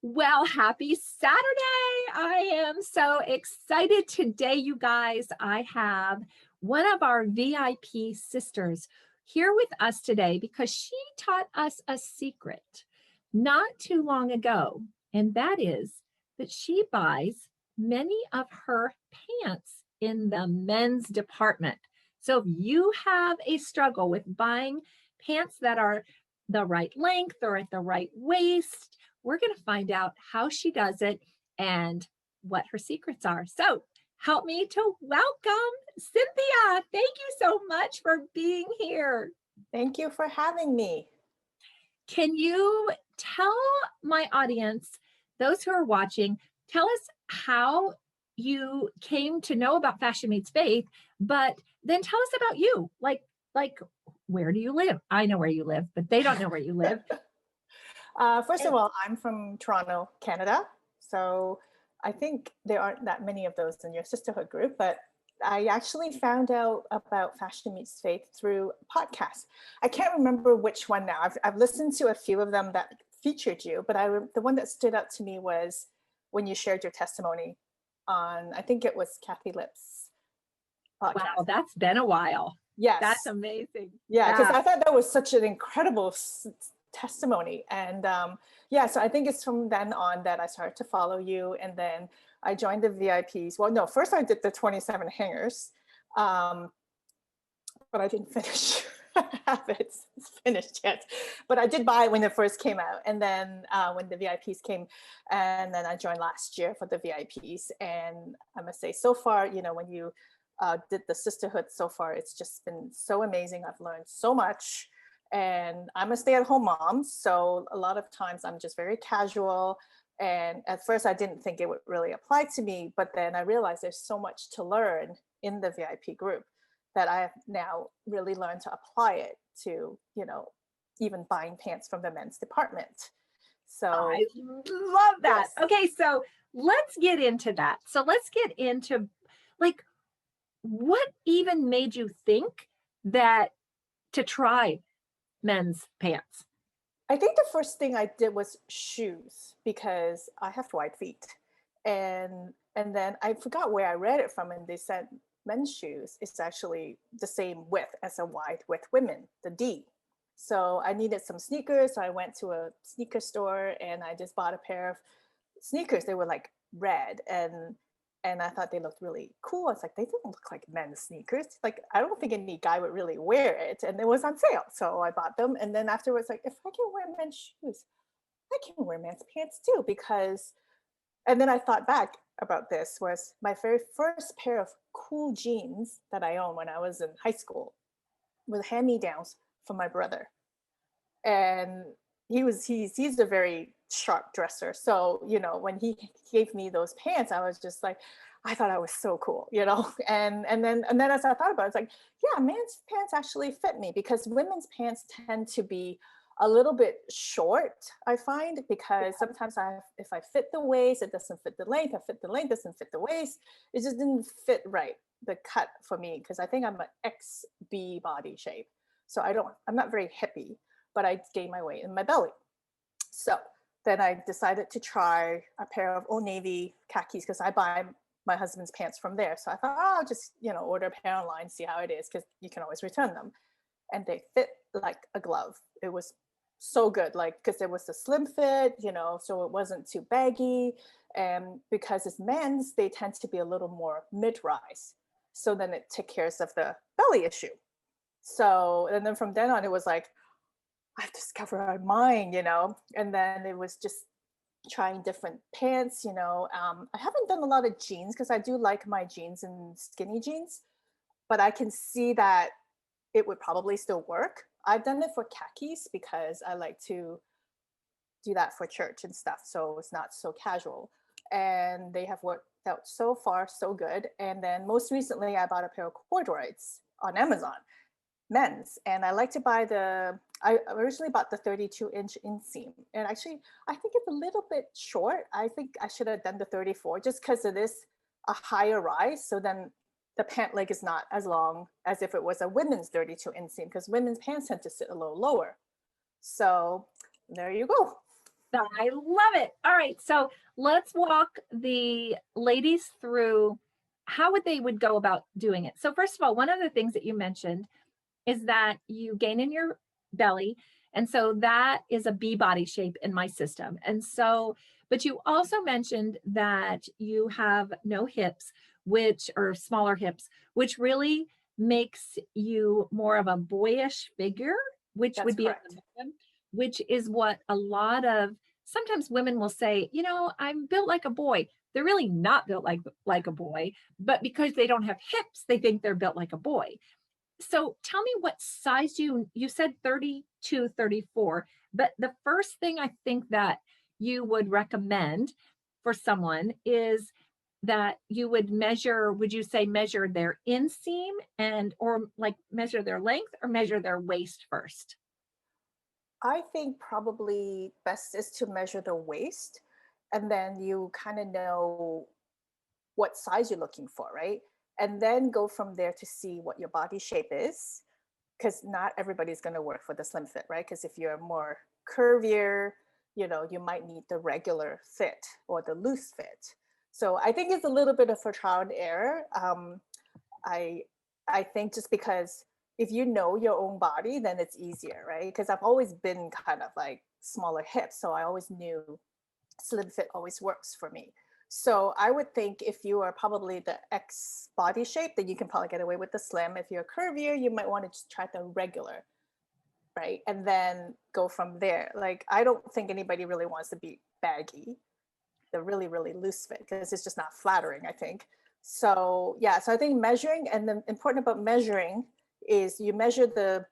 Well, happy Saturday. I am so excited today, you guys. I have one of our VIP sisters here with us today because she taught us a secret not too long ago, and that is that she buys many of her pants in the men's department. So if you have a struggle with buying pants that are the right length or at the right waist, we're going to find out how she does it and what her secrets are. So help me to welcome Cynthia. Thank you so much for being here. Thank you for having me. Can you tell my audience, those who are watching, tell us how you came to know about Fashion Meets Faith, but then tell us about you. Like where do you live? I know where you live, but they don't know where you live. First of all, I'm from Toronto, Canada. So I think there aren't that many of those in your sisterhood group, but I actually found out about Fashion Meets Faith through podcasts. I can't remember which one now. I've listened to a few of them that featured you, but the one that stood out to me was when you shared your testimony on, I think it was Kathy Lipp's podcast. Wow, that's been a while. Yes. That's amazing. Yeah, because I thought that was such an incredible testimony. And yeah, so I think it's from then on that I started to follow you. And then I joined the VIPs. Well, no, first I did the 27 hangers, but I didn't finish. Have it finished yet, but I did buy it when it first came out. And then when the VIPs came, and then I joined last year for the VIPs. And I must say, so far, you know, when you did the sisterhood so far, it's just been so amazing. I've learned so much, and I'm a stay-at-home mom, so a lot of times I'm just very casual. And at first I didn't think it would really apply to me, but then I realized there's so much to learn in the VIP group that I have now really learned to apply it to, you know, even buying pants from the men's department. So I love that. yes. Okay, so let's get into that. So let's get into, like, what even made you think that to try men's pants? I think the first thing I did was shoes, because I have wide feet. And then I forgot where I read it from, and they said men's shoes is actually the same width as a wide with women, the D. So I needed some sneakers. So I went to a sneaker store and I just bought a pair of sneakers. They were like red, and I thought they looked really cool. I was like, they don't look like men's sneakers. Like, I don't think any guy would really wear it. And it was on sale. So I bought them. And then afterwards, like, if I can wear men's shoes, I can wear men's pants too. Because, and then I thought back about this, was my very first pair of cool jeans that I owned when I was in high school with hand-me-downs from my brother. And he's a very sharp dresser. So, you know, when he gave me those pants, I was just like, I thought I was so cool, you know? And then as I thought about it, it's like, yeah, men's pants actually fit me, because women's pants tend to be a little bit short, I find, because sometimes if I fit the waist, it doesn't fit the length. I fit the length, doesn't fit the waist. It just didn't fit right, the cut for me, because I think I'm an XB body shape. So I'm not very hippie, but I gained my weight in my belly. So then I decided to try a pair of Old Navy khakis, because I buy my husband's pants from there. So I thought, oh, I'll just, you know, order a pair online, see how it is, because you can always return them. And they fit like a glove. It was so good, like, because it was a slim fit, you know, so it wasn't too baggy. And because it's men's, they tend to be a little more mid-rise. So then it took care of the belly issue. So, and then from then on, it was like, I've discovered mine, you know, and then it was just trying different pants, you know. I haven't done a lot of jeans, because I do like my jeans and skinny jeans, but I can see that it would probably still work. I've done it for khakis because I like to do that for church and stuff, so it's not so casual. And they have worked out so far so good. And then most recently, I bought a pair of corduroys on Amazon, men's, and I like to buy I originally bought the 32-inch inseam, and actually I think it's a little bit short. I think I should have done the 34, just because it is a higher rise, so then the pant leg is not as long as if it was a women's 32 inseam, because women's pants tend to sit a little lower. So there you go. I love it. All right. So let's walk the ladies through how would go about doing it. So first of all, one of the things that you mentioned is that you gain in your belly. And so that is a B body shape in my system. And so, but you also mentioned that you have no hips, which or smaller hips, which really makes you more of a boyish figure, which That's would be at the correct. bottom, which is what a lot of sometimes women will say, you know, I'm built like a boy. They're really not built like a boy, but because they don't have hips, they think they're built like a boy. So tell me what size you said 32, 34, but the first thing I think that you would recommend for someone is that you would measure, would you say measure their inseam and or like measure their length or measure their waist first? I think probably best is to measure the waist, and then you kind of know what size you're looking for, right? And then go from there to see what your body shape is, because not everybody's going to work for the slim fit, right? Because if you're more curvier, you might need the regular fit or the loose fit. So I think it's a little bit of a trial and error. I I think just because if you know your own body, then it's easier, right? Because I've always been kind of like smaller hips, so I always knew slim fit always works for me. So I would think if you are probably the X body shape, then you can probably get away with the slim. If you're curvier, you might want to just try the regular, right? And then go from there. Like I don't think anybody really wants to be baggy, the really, really loose fit, because it's just not flattering, I think. So yeah, so I think measuring, and the important about measuring is you measure the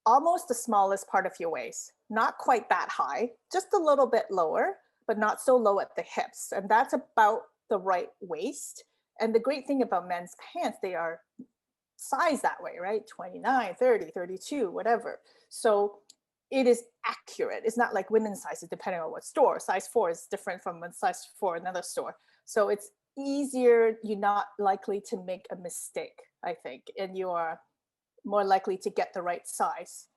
almost the smallest part of your waist, not quite that high, just a little bit lower, but not so low at the hips. And that's about the right waist. And the great thing about men's pants, they are sized that way, right? 29, 30, 32, whatever. So it is accurate. It's not like women's sizes, depending on what store. Size 4 is different from a size 4 in another store. So it's easier. You're not likely to make a mistake, I think, and you are more likely to get the right size.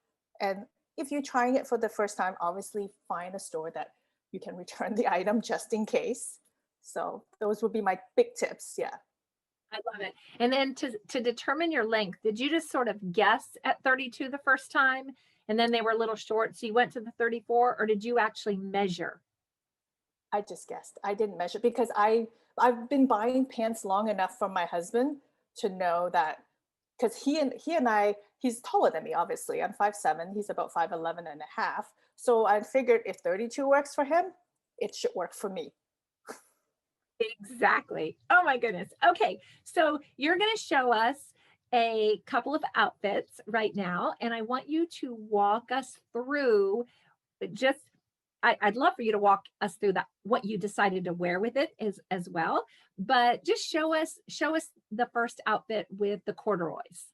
And if you're trying it for the first time, obviously find a store that you can return the item just in case. So those would be my big tips. Yeah. I love it. And then to determine your length, did you just sort of guess at 32 the first time and then they were a little short, so you went to the 34, or did you actually measure? I just guessed. I didn't measure because I've been buying pants long enough from my husband to know that, because he and I, he's taller than me, obviously. I'm 5'7", he's about 5'11" and a half. So I figured if 32 works for him, it should work for me. Exactly. Oh my goodness. Okay. So you're going to show us a couple of outfits right now, and I want you to walk us through just I'd love for you to walk us through that what you decided to wear with it as well. But just show us the first outfit with the corduroys.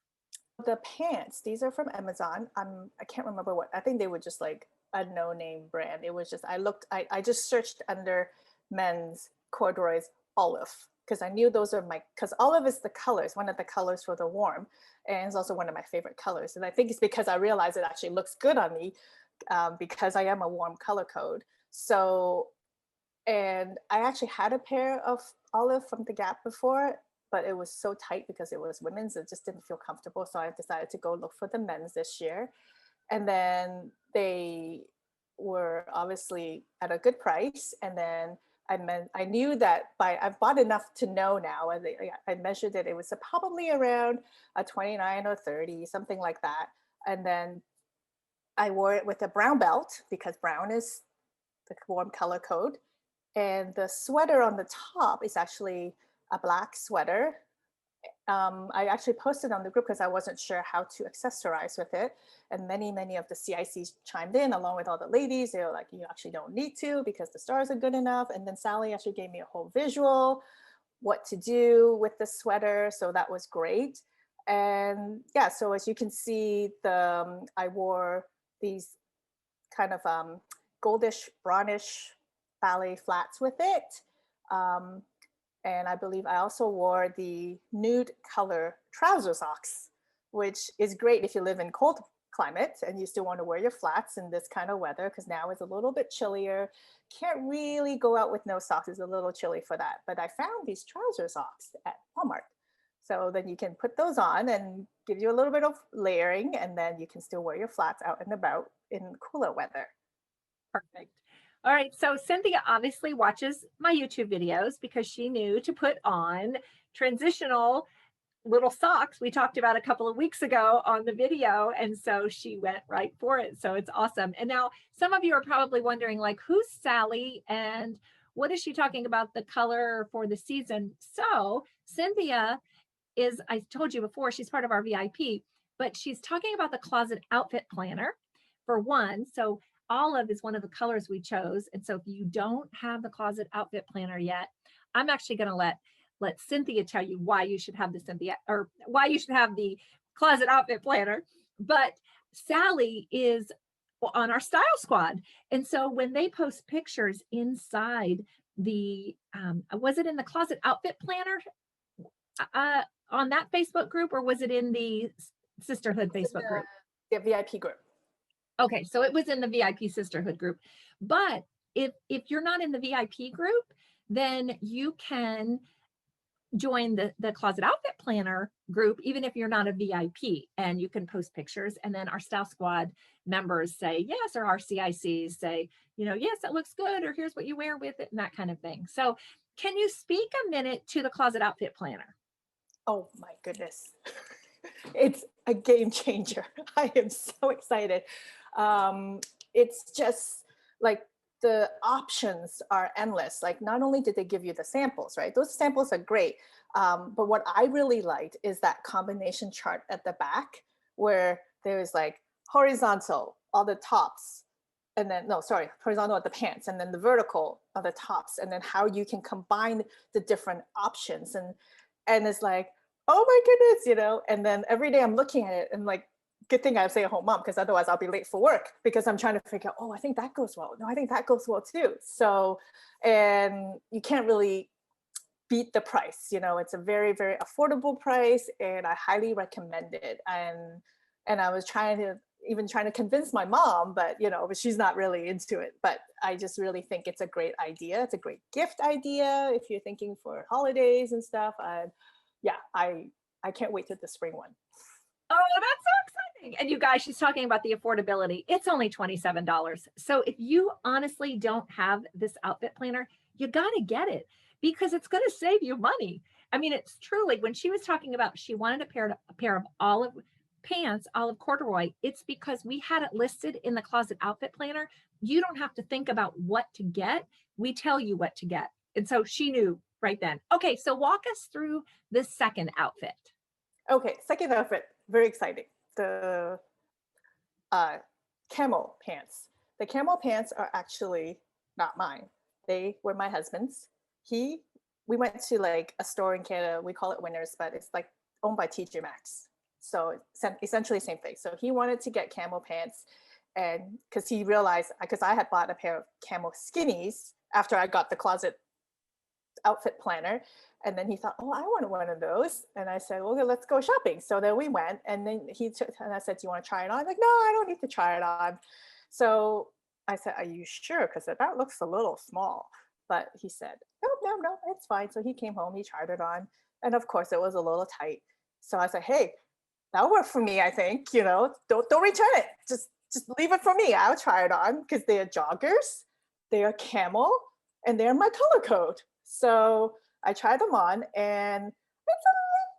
The pants, these are from Amazon. I can't remember what, I think they were just like a no name brand. It was just, I just searched under men's corduroys olive, because I knew those are because olive is the colors, one of the colors for the warm. And it's also one of my favorite colors. And I think it's because I realized it actually looks good on me, because I am a warm color code. So, and I actually had a pair of olive from the Gap before, but it was so tight because it was women's, it just didn't feel comfortable. So I decided to go look for the men's this year. And then they were obviously at a good price. And then I knew that I've bought enough to know now. And I measured it. It was probably around a 29 or 30, something like that. And then I wore it with a brown belt because brown is the warm color code. And the sweater on the top is actually a black sweater. I actually posted on the group because I wasn't sure how to accessorize with it. And many of the CICs chimed in along with all the ladies. They were like, you actually don't need to because the stars are good enough. And then Sally actually gave me a whole visual, what to do with the sweater. So that was great. And yeah, so as you can see, I wore these kind of goldish, brownish ballet flats with it. Um, and I believe I also wore the nude color trouser socks, which is great if you live in cold climate and you still want to wear your flats in this kind of weather, because now it's a little bit chillier. Can't really go out with no socks. It's a little chilly for that. But I found these trouser socks at Walmart. So then you can put those on and give you a little bit of layering, and then you can still wear your flats out and about in cooler weather. Perfect. All right. So Cynthia obviously watches my YouTube videos because she knew to put on transitional little socks we talked about a couple of weeks ago on the video. And so she went right for it. So it's awesome. And now some of you are probably wondering, like, who's Sally and what is she talking about the color for the season? So Cynthia is, I told you before, she's part of our VIP, but she's talking about the closet outfit planner for one. So olive is one of the colors we chose. And so if you don't have the closet outfit planner yet, I'm actually going to let Cynthia tell you why you should have the Cynthia, or why you should have the closet outfit planner. But Sally is on our style squad. And so when they post pictures inside the, was it in the closet outfit planner on that Facebook group, or was it in the sisterhood Facebook group? The VIP group. Okay, so it was in the VIP sisterhood group. But if you're not in the VIP group, then you can join the closet outfit planner group, even if you're not a VIP, and you can post pictures. And then our style squad members say yes, or our CICs say, yes, that looks good, or here's what you wear with it, and that kind of thing. So can you speak a minute to the closet outfit planner? Oh my goodness. It's a game changer. I am so excited. It's just like the options are endless. Like, not only did they give you the samples, right? Those samples are great. But what I really liked is that combination chart at the back where there's like horizontal, all the tops, and then, no, sorry, horizontal at the pants, and then the vertical are the tops, and then how you can combine the different options. And it's like, oh my goodness, and then every day I'm looking at it and like, good thing I have stay-at-home mom, because otherwise I'll be late for work, because I'm trying to figure out, oh, I think that goes well. No, I think that goes well too. So, and you can't really beat the price. It's a very, very affordable price, and I highly recommend it. And I was trying to convince my mom, but she's not really into it. But I just really think it's a great idea. It's a great gift idea if you're thinking for holidays and stuff. Yeah, I can't wait to the spring one. Oh, that's so exciting. And you guys, she's talking about the affordability. It's only $27. So if you honestly don't have this outfit planner, you got to get it, because it's going to save you money. I mean, it's truly, when she was talking about she wanted a pair of olive pants, olive corduroy, it's because we had it listed in the closet outfit planner. You don't have to think about what to get. We tell you what to get. And so she knew right then. Okay, so walk us through the second outfit. Okay, second outfit, very exciting. The camel pants. The camel pants are actually not mine. They were my husband's. We went to like a store in Canada, we call it Winners, but it's like owned by TJ Maxx. So essentially same thing. So he wanted to get camel pants, and because he realized, because I had bought a pair of camel skinnies after I got the closet outfit planner, and then he thought, oh, I want one of those. And I said, well, let's go shopping. So then we went, and then and I said, do you want to try it on? Like, no, I don't need to try it on. So I said, are you sure? Because that looks a little small. But he said, no, it's fine. So he came home, he tried it on, and of course it was a little tight. So I said, hey, that'll work for me, I think. Don't return it. Just leave it for me. I'll try it on, because they are joggers, they are camel, and they're my color code. So I tried them on, and it's a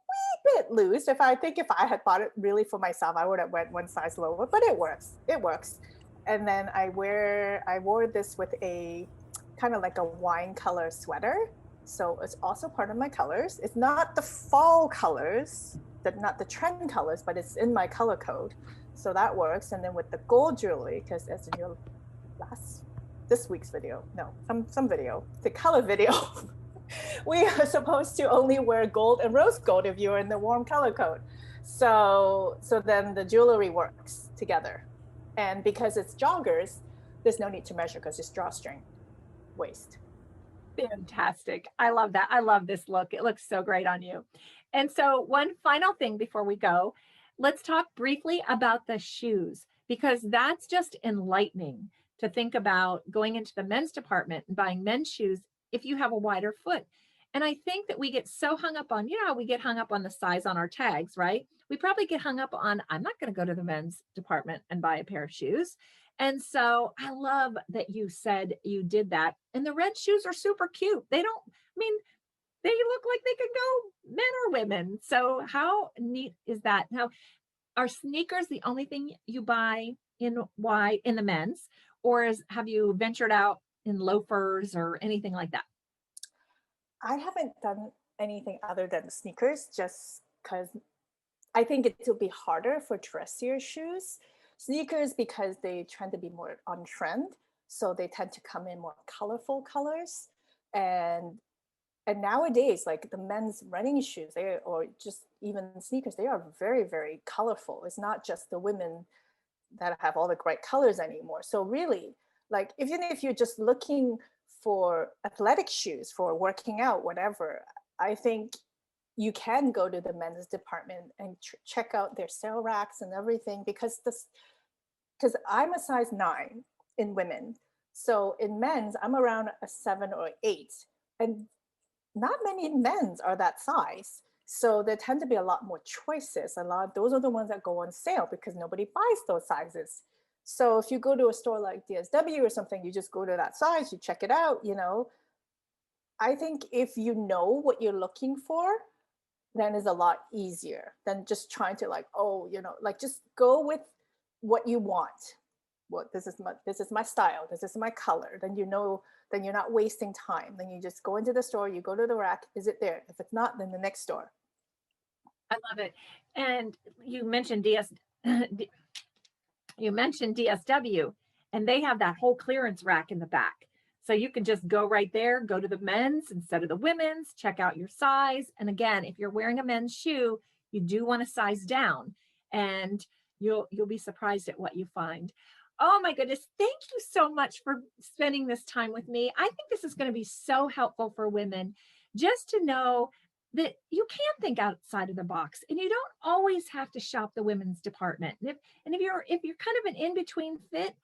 wee bit loose. If I had bought it really for myself, I would have went one size lower, but it works. It works. And then I wore this with a kind of like a wine color sweater. So it's also part of my colors. It's not the fall colors, not the trend colors, but it's in my color code. So that works. And then with the gold jewelry, because as in your this week's video, no, some video, the color video, we are supposed to only wear gold and rose gold if you're in the warm color code. So then the jewelry works together. And because it's joggers, there's no need to measure, because it's drawstring waist. Fantastic. I love that. I love this look. It looks so great on you. And so one final thing before we go, Let's talk briefly about the shoes because that's just enlightening to think about going into the men's department and buying men's shoes if you have a wider foot. And I think that we get so hung up on, you know, we get hung up on the size on our tags, right? We probably get hung up on, I'm not going to go to the men's department and buy a pair of shoes. And so I love that you said you did that. And the red shoes are super cute. They don't, I mean, they look like they could go men or women. So how neat is that? Now, are sneakers the only thing you buy in the men's, or have you ventured out in loafers or anything like that? I haven't done anything other than sneakers just because I think it will be harder for dressier shoes. Sneakers because they tend to be more on trend, so they tend to come in more colorful colors. And and nowadays, like the men's running shoes, or just even sneakers, they are very, very colorful. It's not just the women that have all the bright colors anymore. So really, like even if you're just looking for athletic shoes for working out, whatever, I think you can go to the men's department and check out their sale racks and everything because I'm a size 9 in women. So in men's, I'm around a 7 or 8. And not many men's are that size. So there tend to be a lot more choices. A lot, those are the ones that go on sale because nobody buys those sizes. So if you go to a store like DSW or something, you just go to that size, you check it out, you know. I think if you know what you're looking for, then it's a lot easier than just trying to like, oh, you know, like just go with what you want. What this is my style, this is my color. Then you know, then you're not wasting time. Then you just go into the store, you go to the rack, is it there? If it's not, then the next store. I love it. And you mentioned you mentioned DSW, and they have that whole clearance rack in the back. So you can just go right there, go to the men's instead of the women's, check out your size. And again, if you're wearing a men's shoe, you do want to size down, and you'll be surprised at what you find. Oh my goodness, thank you so much for spending this time with me. I think this is going to be so helpful for women just to know that you can think outside of the box and you don't always have to shop the women's department. And if you're kind of an in-between fit,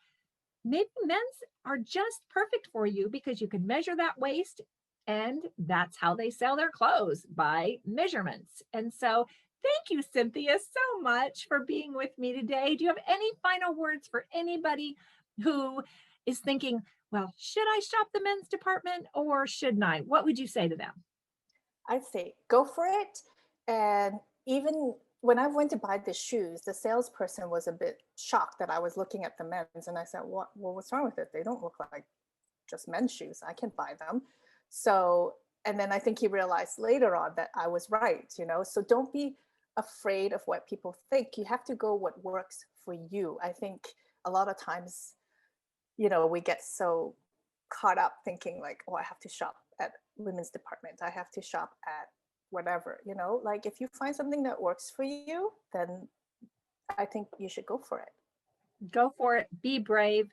maybe men's are just perfect for you because you can measure that waist, and that's how they sell their clothes, by measurements. And so thank you, Cynthia, so much for being with me today. Do you have any final words for anybody who is thinking, well, should I shop the men's department or shouldn't I? What would you say to them? I'd say go for it. And even when I went to buy the shoes, the salesperson was a bit shocked that I was looking at the men's, and I said, "What? Well, what's wrong with it? They don't look like just men's shoes. I can buy them." So, and then I think he realized later on that I was right. You know, so don't be afraid of what people think. You have to go what works for you. I think a lot of times, we get so caught up thinking like, oh, I have to shop at women's department. I have to shop at whatever, like if you find something that works for you, then I think you should go for it. Go for it, be brave,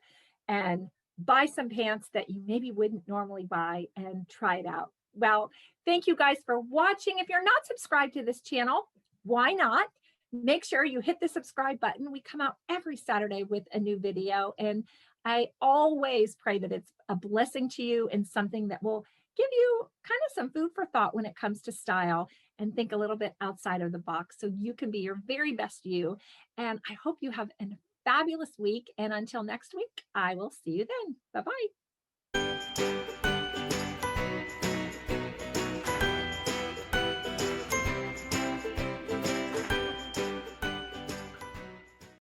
and buy some pants that you maybe wouldn't normally buy and try it out. Well, thank you guys for watching. If you're not subscribed to this channel, why not? Make sure you hit the subscribe button. We come out every Saturday with a new video, and I always pray that it's a blessing to you and something that will give you kind of some food for thought when it comes to style, and think a little bit outside of the box so you can be your very best you. And I hope you have an fabulous week. And until next week, I will see you then. Bye bye.